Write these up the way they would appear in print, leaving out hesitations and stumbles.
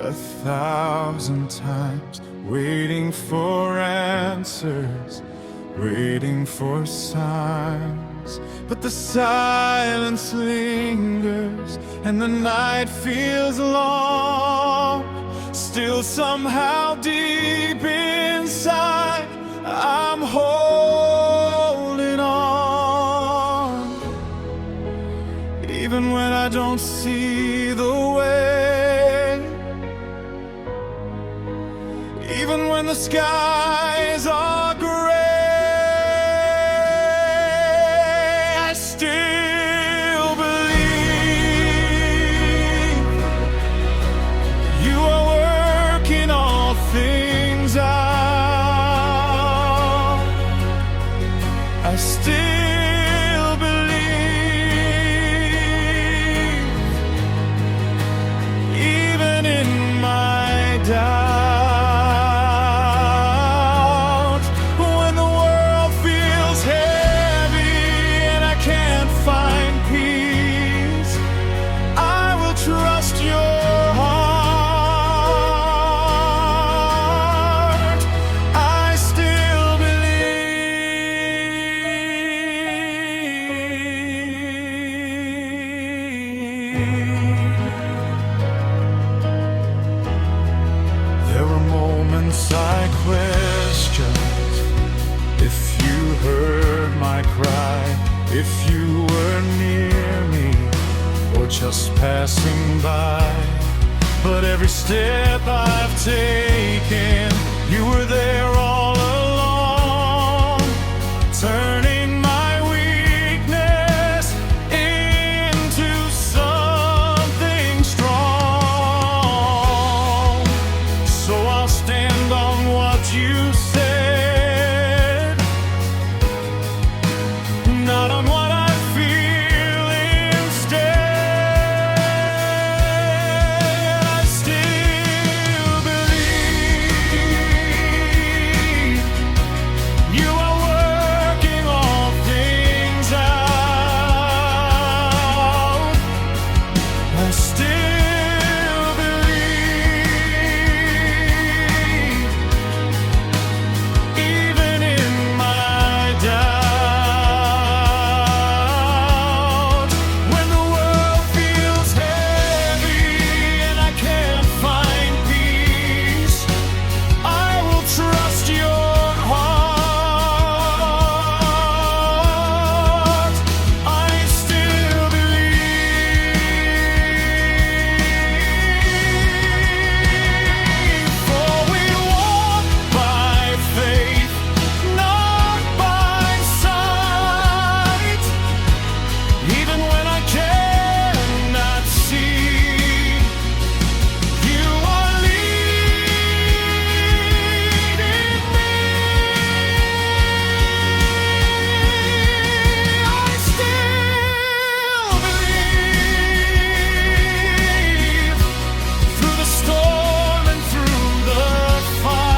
1,000 times, waiting for answers, waiting for signs. But the silence lingers and the night feels long. Still somehow deep inside, I'm holding on. Even when I don't see the way, even when the skies are gray, I still believe you are working all things out. I still believe, even in my doubt. I questioned if you heard my cry, if you were near me or just passing by. But every step I've taken, you were there all along, turning my weakness into something strong. So I'll stand on what you said, not on what I feel instead. I still believe you are working all things out. I still believe, even in my doubt. When the world feels heavy and I can't find peace, I will trust your heart. I still believe, for we walk by faith, not by sight. Even when I cannot see, you are leading me. I still believe, through the storm and through the fire.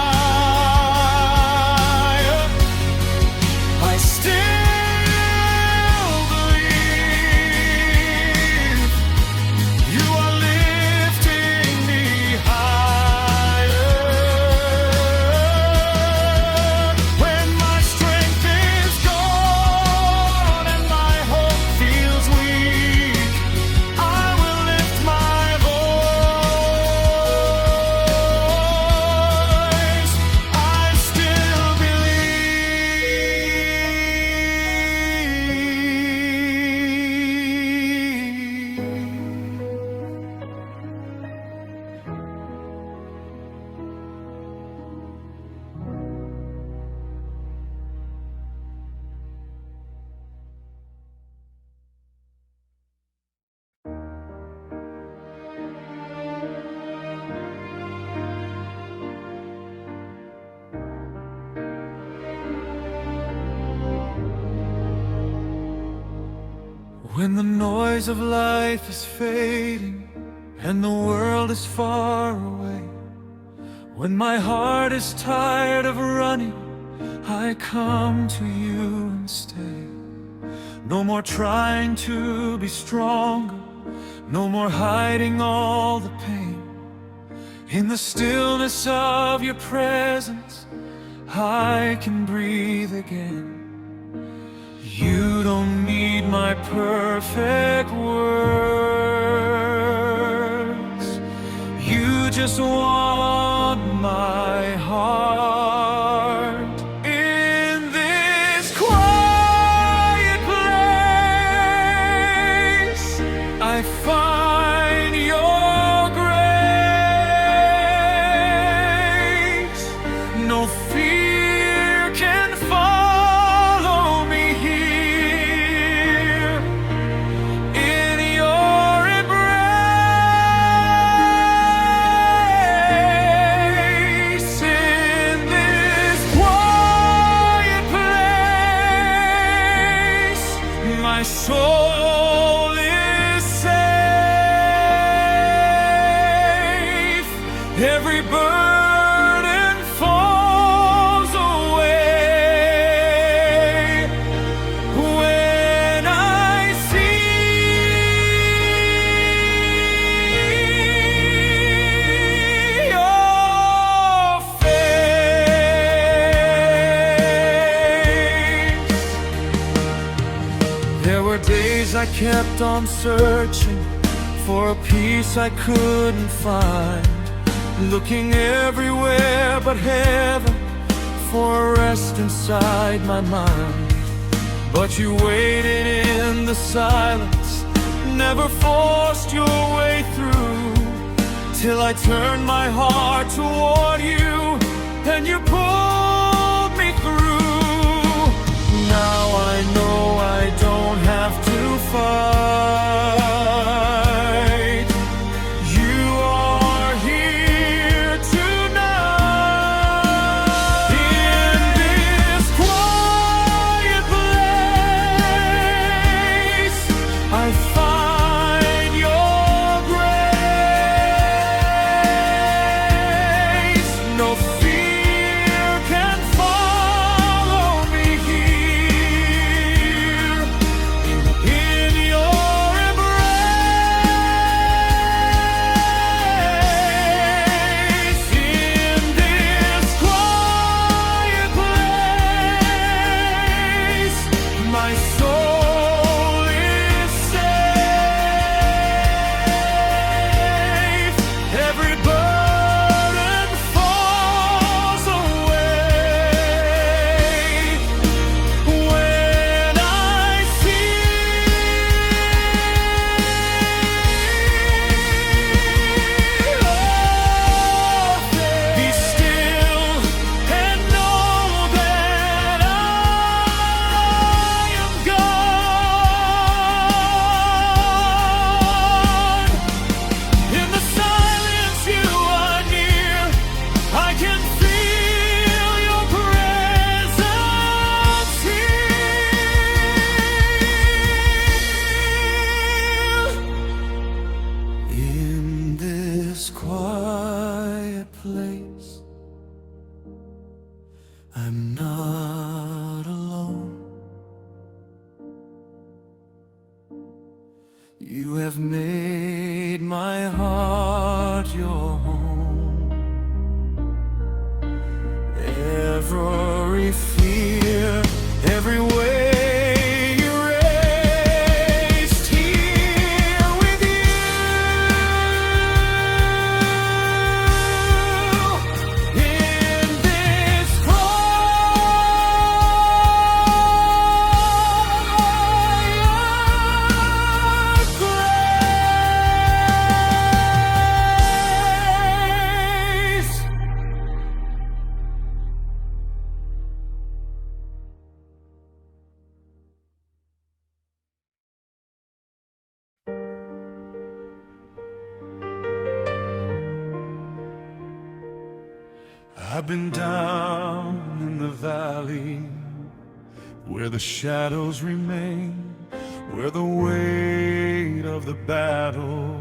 I still believe you are lifting me higher. When my strength is gone and my hope feels weak, I will lift my voice. I still When the noise of life is fading and the world is far away, when my heart is tired of running, I come to you and stay. No more trying to be stronger, no more hiding all the pain. In the stillness of your presence, I can breathe again. You don't need my perfect words. You just want my heart. In this quiet place, I find your grace. No fear can follow me here. In your embrace, in this quiet place, my soul is safe. Every burden falls away when I see your face. There were days I kept on searching for a peace I couldn't find, looking everywhere but heaven for a rest inside my mind. But you waited in the silence, never forced your way through, till I turned my heart toward you, and you pulled me through. Now I know I don't have to fight. You are here tonight. In this quiet place, I find your grace. No fear can follow me here. In your embrace, in this quiet place, my soul is safe. Every burden falls away when I see your face. Be still and know that I am God. In the silence you are near, I can feel your presence here. In this quiet place, I'm not alone. You have made my heart your home. Every fear, every way erased here with you. In this quiet grace. I've been down in the valley where the shadows remain, where the weight of the battle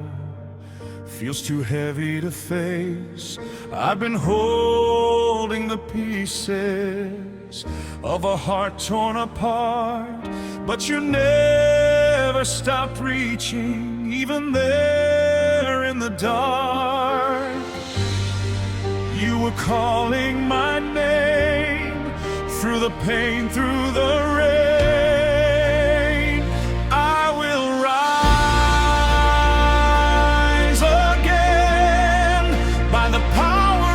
feels too heavy to face. I've been holding the pieces of a heart torn apart, but you never stopped reaching, even there in the dark. You were calling my name through the pain, through the rain. I will rise again by the power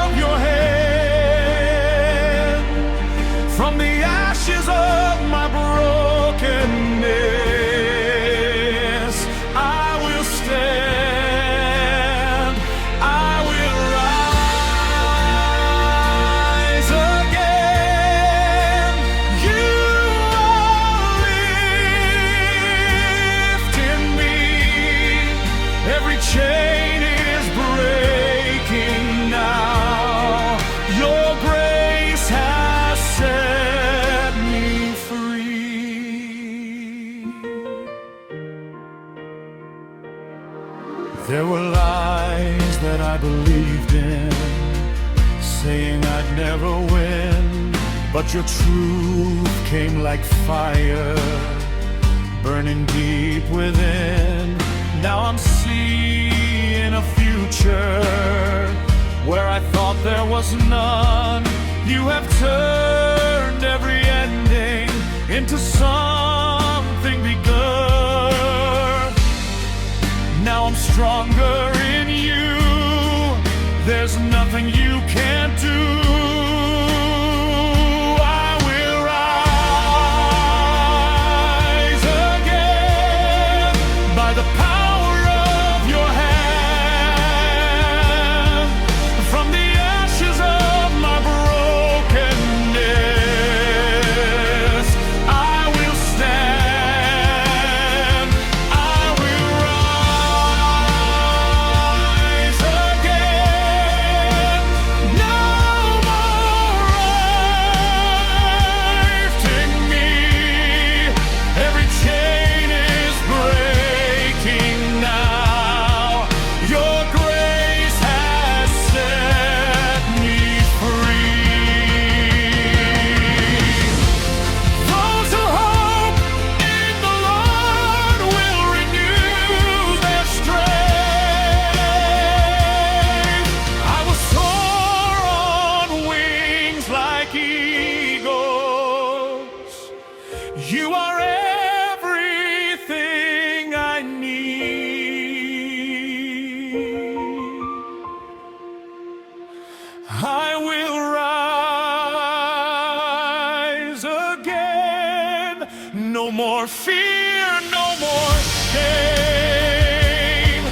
of your hand. From the ashes of my brokenness, I will stand. I will rise again. You are lifting me. Every chain is breaking now. Your grace has set me free. There were lies that I believed in, saying I'd never win, but your truth came like fire, burning deep within. Now I'm seeing a future where I thought there was none. You have turned every ending into something begun. Now I'm stronger in you. There's nothing you can't do. I will rise again by the power of your hand. From the ashes of my brokenness, I will stand. I will rise again. No more lifting me. Every chain is breaking now. Your grace has set me free. Those who hope in the Lord will renew their strength. I will soar on wings like eagles. You are everything I need. I will rise again. No more fear, no more shame.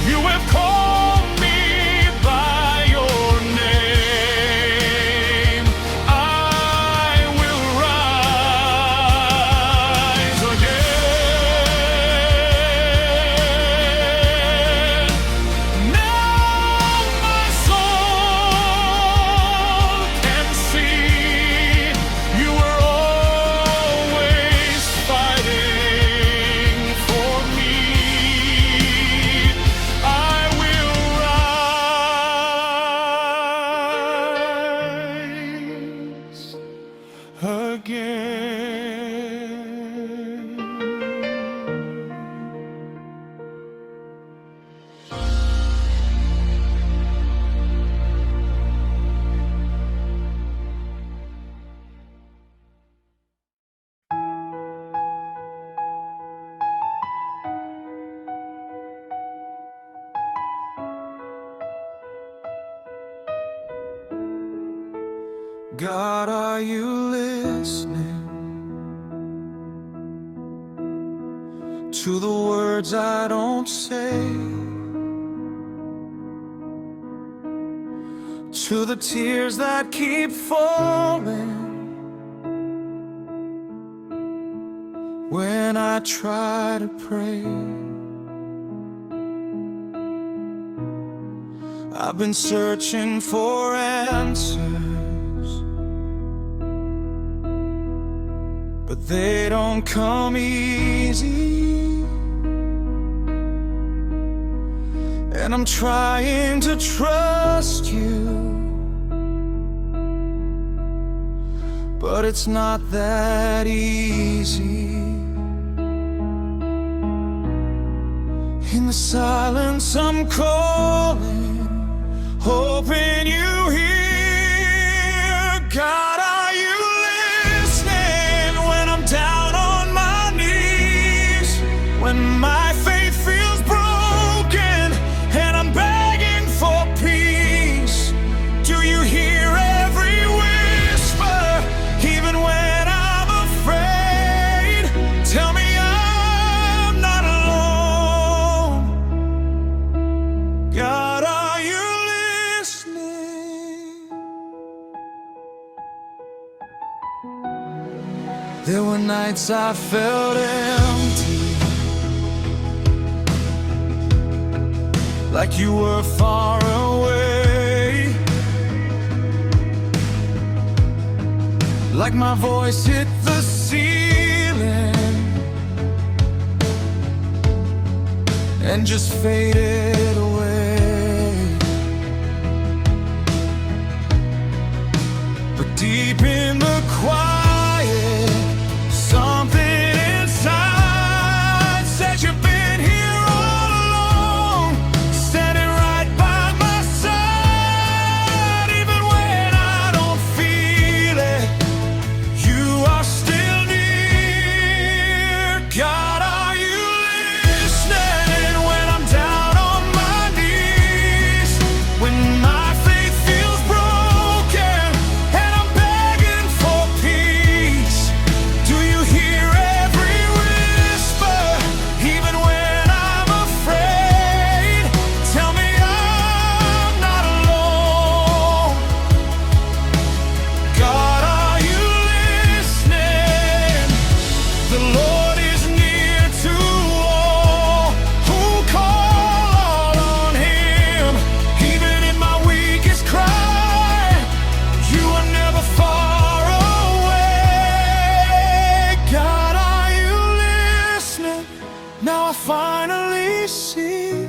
You have called me by your name. I will rise again. Now my soul can see you were always fighting for me. I will rise again. God, are you listening to the words I don't say, to the tears that keep falling when I try to pray? I've been searching for answers, but they don't come easy. And I'm trying to trust you, but it's not that easy. In the silence I'm calling, hoping you There were nights I felt empty, like you were far away, like my voice hit the ceiling and just faded away. But deep in the quiet, something inside said you've been here all along, standing right by my side. Even when I don't feel it, you are still near. God, are you listening when I'm down on my knees? When my faith feels broken and I'm begging for peace, do you hear every whisper, even when I'm afraid? Tell me I'm not alone. God, are you listening? The Lord is near to all who call on Him. Even in my weakest cry, you are never far away. God, are you listening? Now I finally see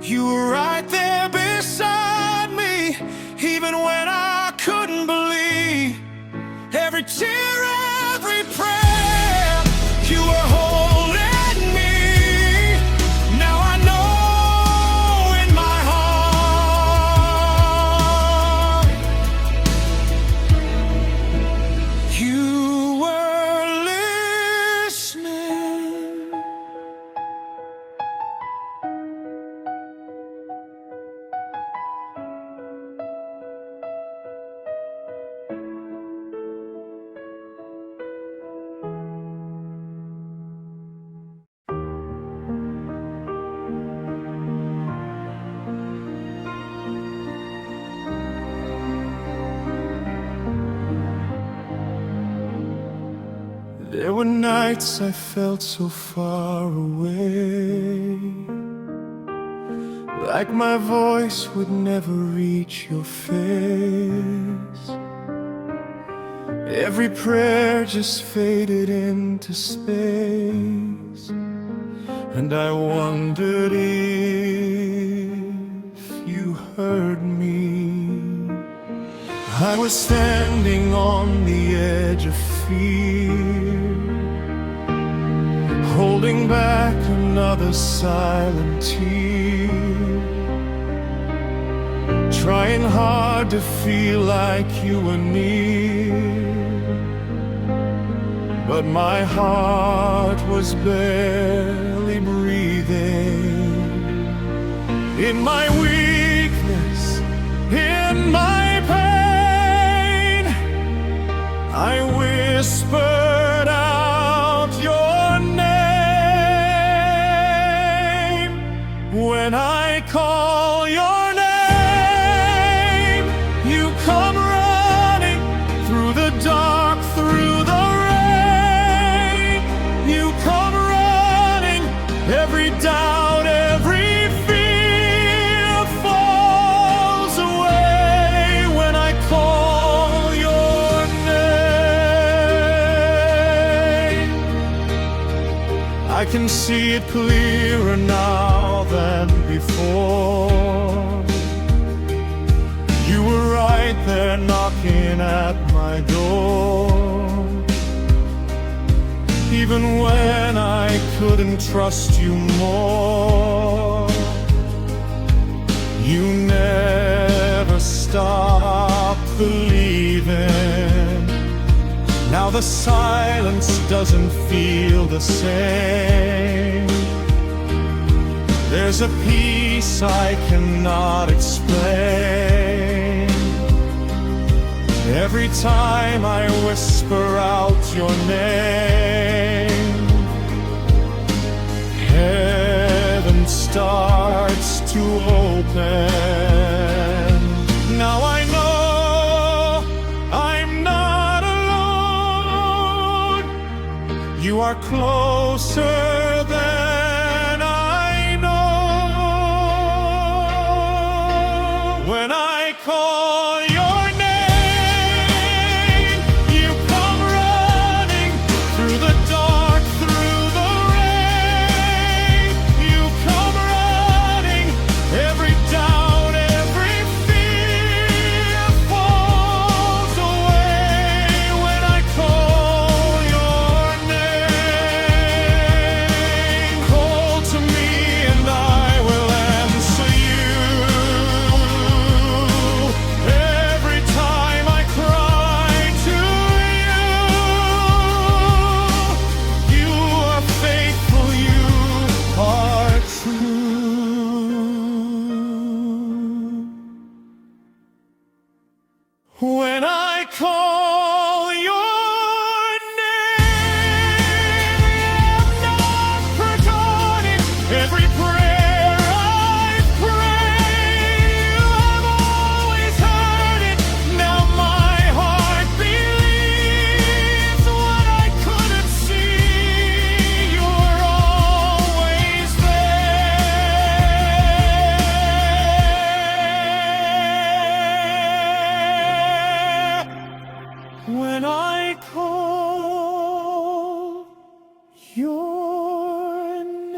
you were right there beside me, even when I couldn't believe. Every tear, every prayer, you were holding me. Now I know in my heart you were listening. There were nights I felt so far away, like my voice would never reach your face. Every prayer just faded into space, and I wondered if you heard me. I was standing on the edge of fear, holding back another silent tear, trying hard to feel like you were near. But my heart was barely breathing. In my weakness, in my pain, I whispered out your name. When I call your name, you come running through the dark, through the rain. You come running, every doubt, every fear falls away when I call your name. I can see it clearer now than before. You were right there knocking at my door. Even when I couldn't trust you more, you never stopped believing. Now the silence doesn't feel the same. There's a peace I cannot explain. Every time I whisper out your name, heaven starts to open. Now I know I'm not alone. are closer than I know. When I call your name, you come running through the dark, through the rain. You come running, every doubt, every fear falls away when I call your name. Call to me and I will answer you. Every time I cry to you, you are faithful, you are true. When I call your name, I'm not forgotten. Every prayer I've prayed, you have always heard it. Now my heart believes what I couldn't see. You're always there. When I call your name.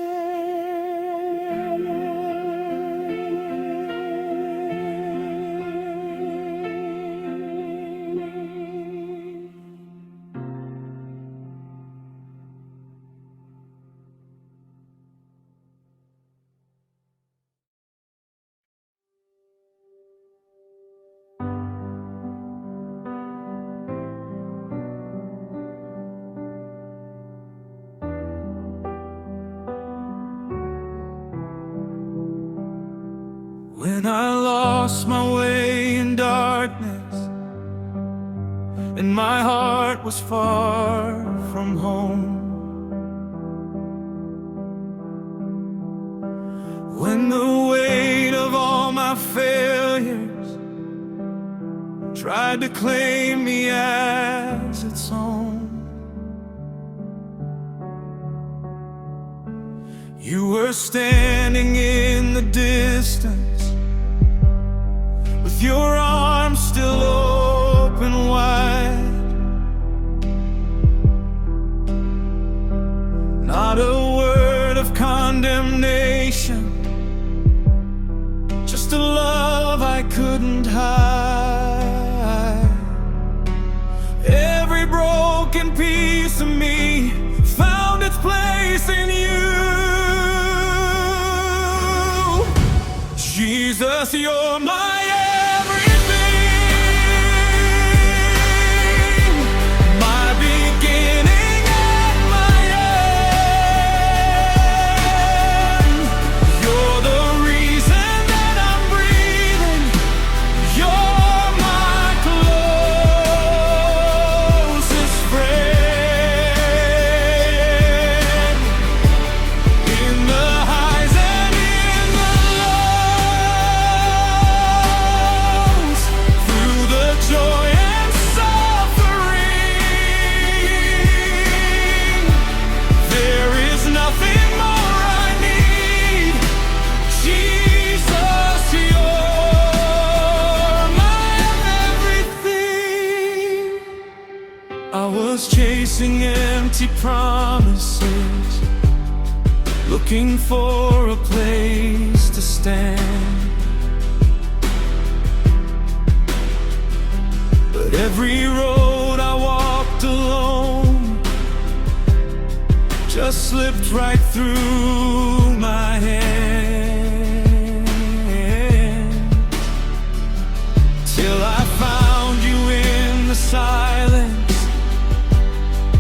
When I lost my way in darkness and my heart was far from home, when the weight of all my failures tried to claim me as its own, you were standing in the distance with your arms still open wide. Not a word of condemnation, just a love I couldn't hide. Every broken piece of me found its place in you. Jesus, you're my everything, my beginning and my end. You're the reason that I'm breathing. You're my closest friend. In the highs and in the lows, through the joy and suffering, there is nothing more I need. Jesus, you're my everything. I was chasing empty promises, looking for a place to stand. But every road I walked alone just slipped right through my hands, till I found you in the silence,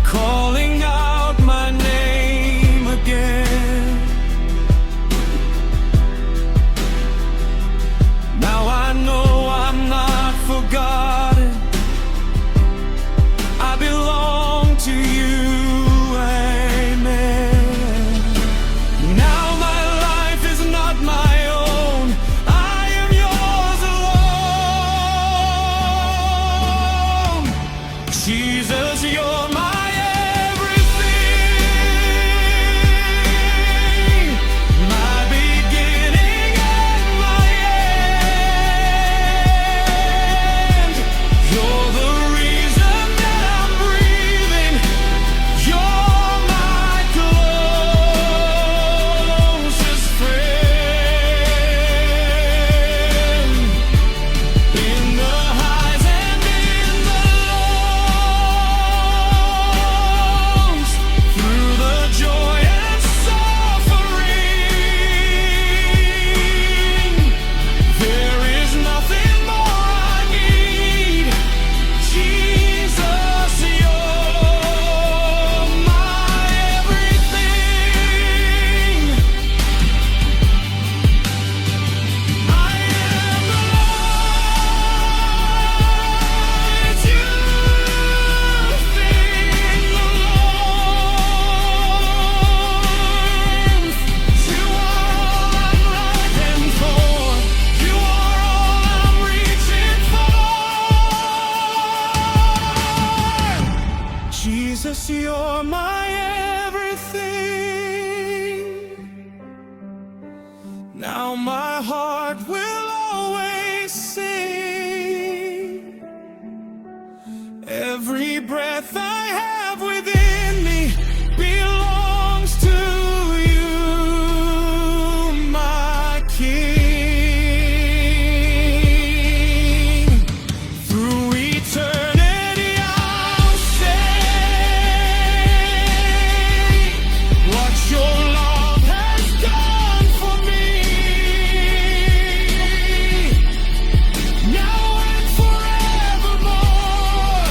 calling out my name again. Now I know I'm not forgotten. I belong to you, amen. Now Jesus, you're my everything. Now my heart will always sing. Every breath I have within me belongs to you, my King. Through eternity I'll say what your love has done for me. Now and forevermore,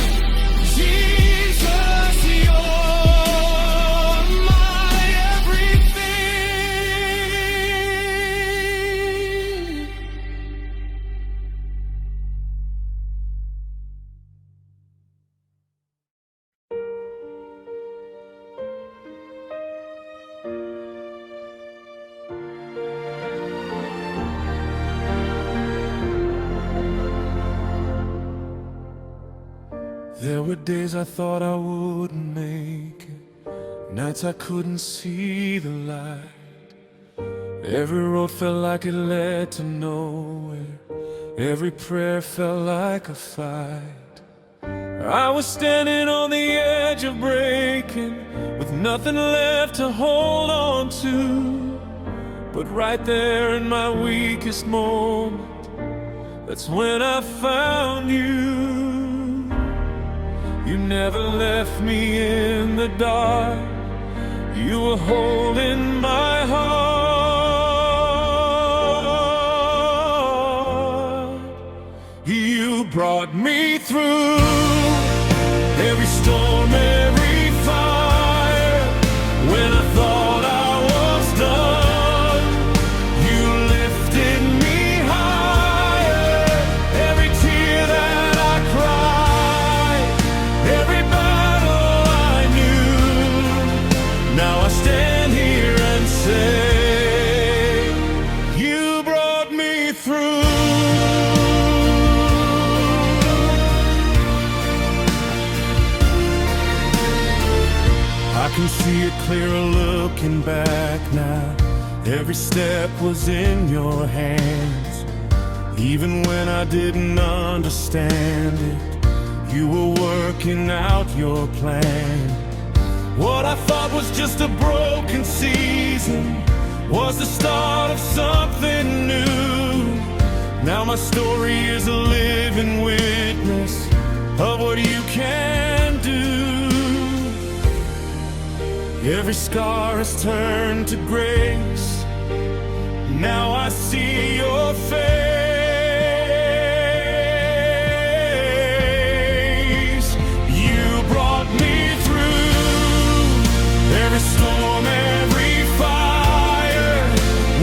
Jesus, you're my everything. There were days I thought I wouldn't make it, nights I couldn't see the light. Every road felt like it led to nowhere, every prayer felt like a fight. I was standing on the edge of breaking, with nothing left to hold on to. But right there in my weakest moment, that's when I found you. You never left me in the dark, you were holding my heart. You brought me through every storm, every fire. When I thought I was done, you lifted me higher. Every tear that I cried, every battle I knew, now I stand here and say, you brought me through. I can see it clearer looking back now. Every step was in your hands. Even when I didn't understand it, you were working out your plan. What I thought was just a broken season was the start of something new. Now my story is a living witness of what you can do. Every scar has turned to grace. Now I see your face. You brought me through every storm, every fire.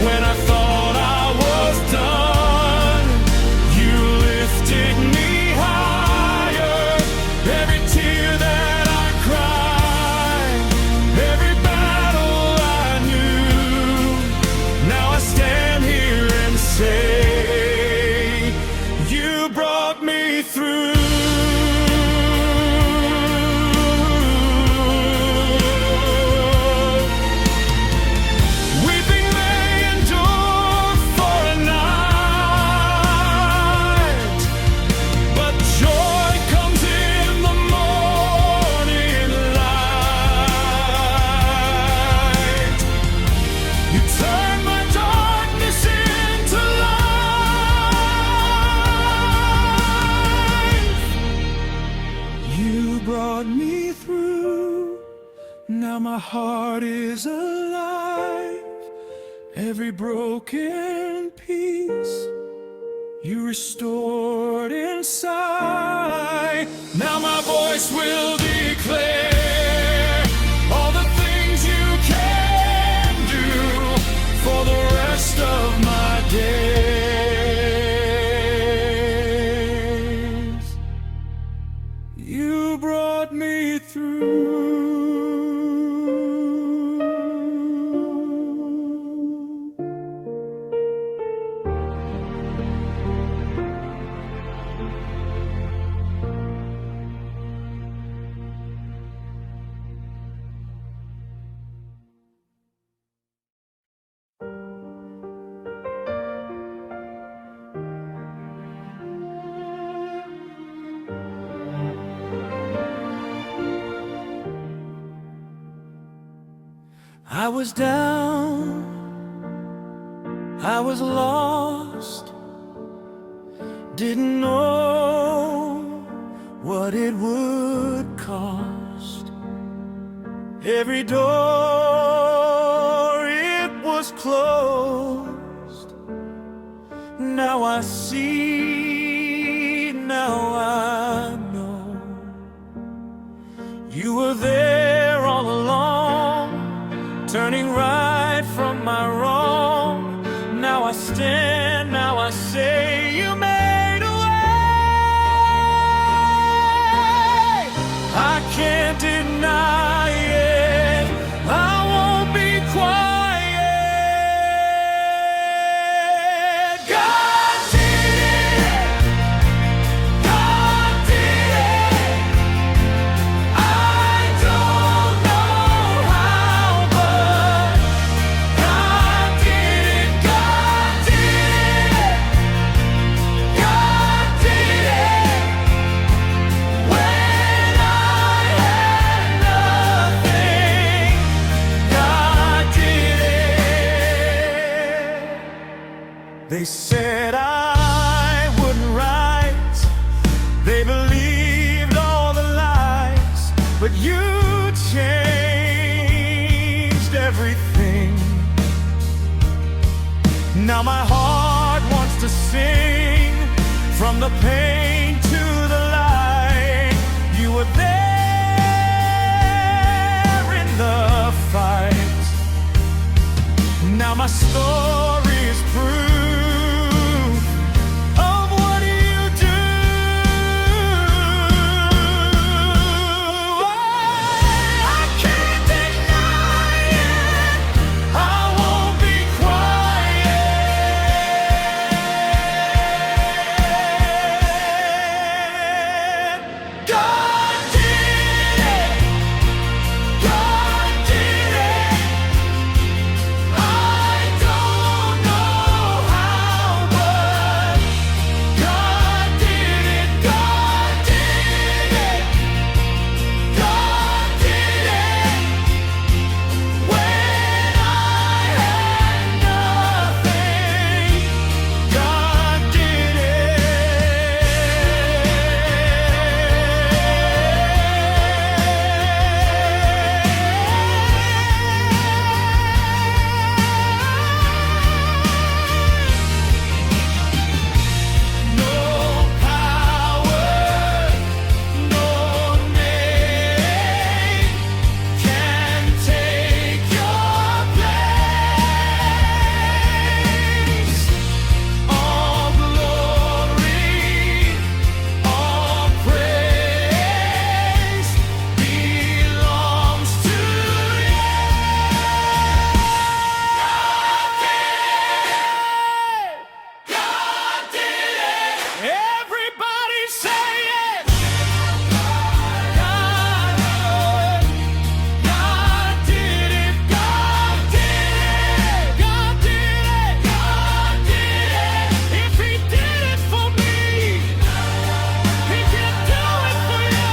When I thought I was done, you lifted me higher. Every tear that I cried, every battle I knew, now I stand here and say, you brought me through. Weeping may endure for a night, but joy comes in the morning light. You turn my darkness into light. You brought me through. Now my heart is alive. Every broken piece you restored inside. Now my voice will declare all the things you can do for the rest of my days. You brought me through. I was down, I was lost, didn't know what it would cost. Every door, it was closed. Now I see, now I know. You were there all along, turning right from my wrong. Now I stand, now I say, you made a way. I can't deny it, I won't be quiet. God did it, God did it. I don't know how, but God did it, God did it, God did it. When I had nothing, God did it. They said I wouldn't rise, they believed all the lies, but you changed everything. Now my heart wants to sing, from the pain to the light. You were there in the fight. Now my story is proof of what you do. I can't deny it, I won't be quiet. God did it, God did it. I don't know how, but God did it, God did it, God did it. When I had nothing, God did No power, no name can take your place. All glory, all praise belongs to you. God did it. Everybody say it. God did it. God did it. God did it. God did it. If He did it for me, He can do it for you.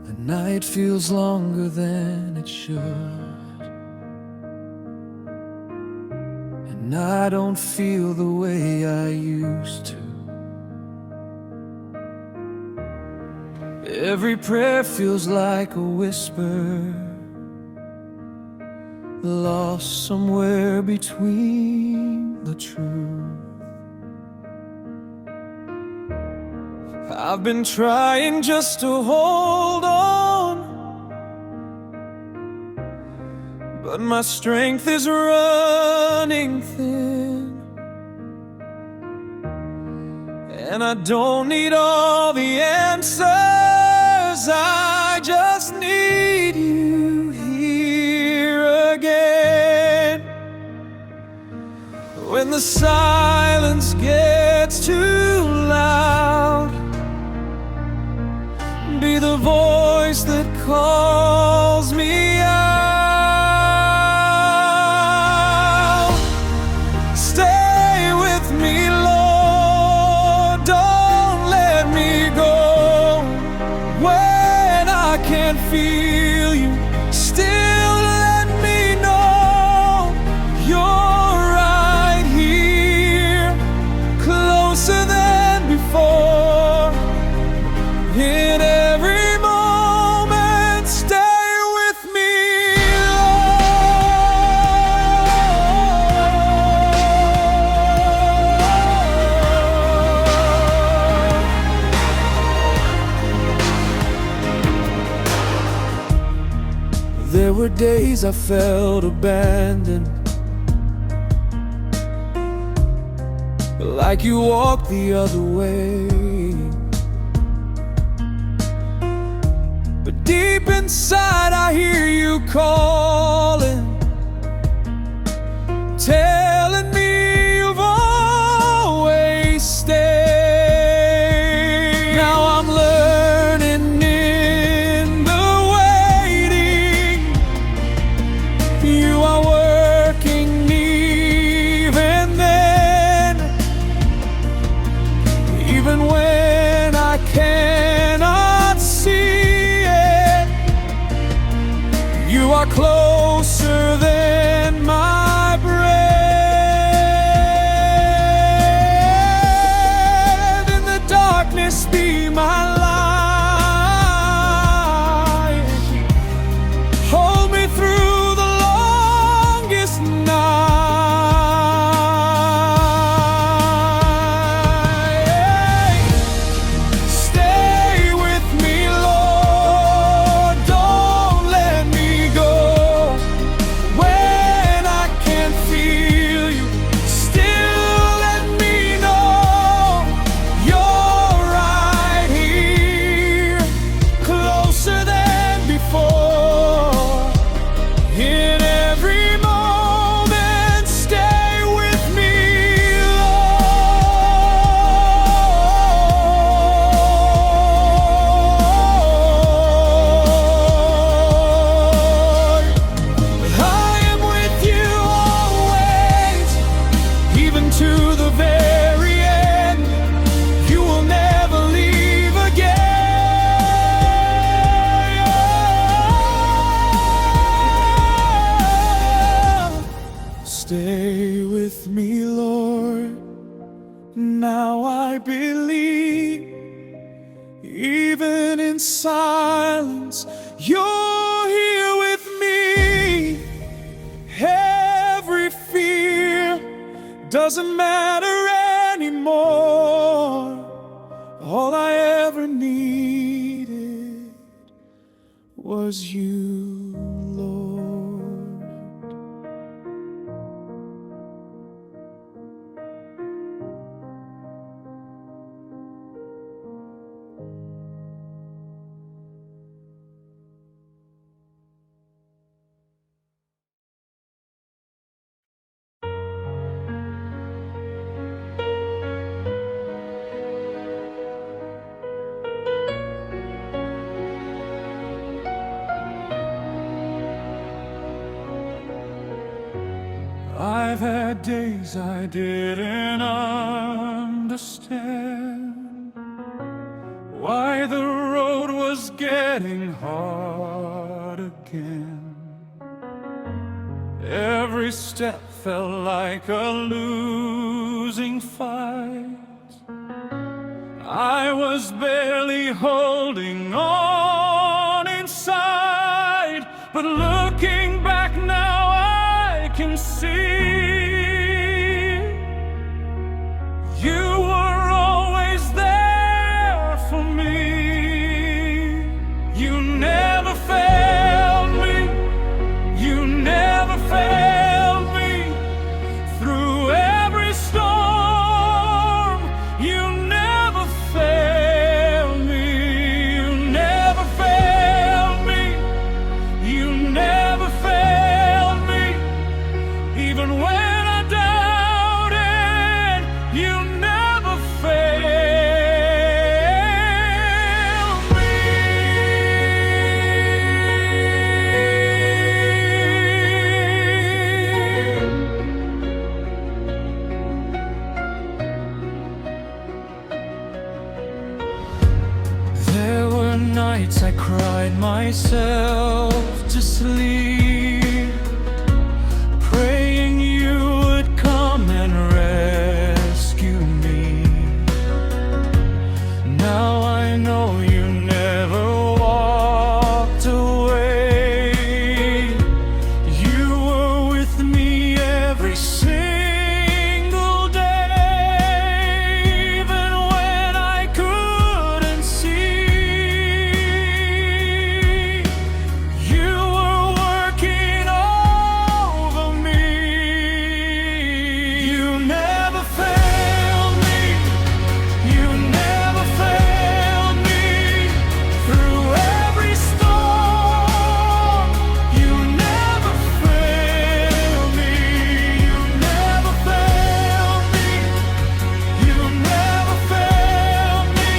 The night feels longer than it should, and I don't feel the way I used to. Every prayer feels like a whisper, lost somewhere between the truth. I've been trying just to hold on, but my strength is running thin. And I don't need all the answers, I just need you here again. When the silence gets too loud, be the voice that calls me out. Stay with me, Lord, don't let me go. When I can't feel you, still let me know you're right here, closer than before. In every moment, stay with me, Lord. There were days I felt abandoned, like you walked the other way. But deep inside I hear you calling, telling me you've always stayed. Now I'm learning in the waiting, you are working even then, even when I cannot see. You are closer than my breath. In the darkness, be my light. Hold me through the longest night. Stay with me, Lord, don't let me go. When I can't feel you, still let me know you're right here, closer than before. In every moment, stay with me, Lord. I am with you always, even to the very end. You will never leave again. Stay with me, Lord. Now I believe, even in silence, you're here with me. Every fear doesn't matter anymore. All I ever needed was you, Lord. I've had days I didn't understand why the road was getting hard again. Every step felt like a losing fight. I was barely holding on inside, but looking back now I can see you were always there for me. You never failed me, you never failed me. Through every storm, you never nights I cried myself to sleep, praying you would come and rescue me. Now I know you never walked away. You were with me every single day, even when I couldn't see. You were working over me. You never failed me. You never failed me. Through every storm, you never failed me. You never failed me. You never failed me.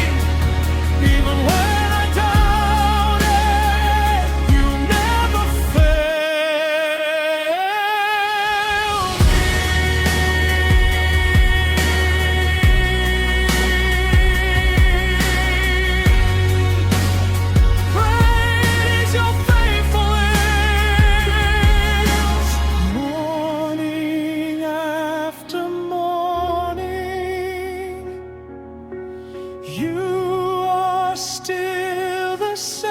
Even when I doubted, you never failed me. Praise your faithfulness. Morning after morning, you are still the same.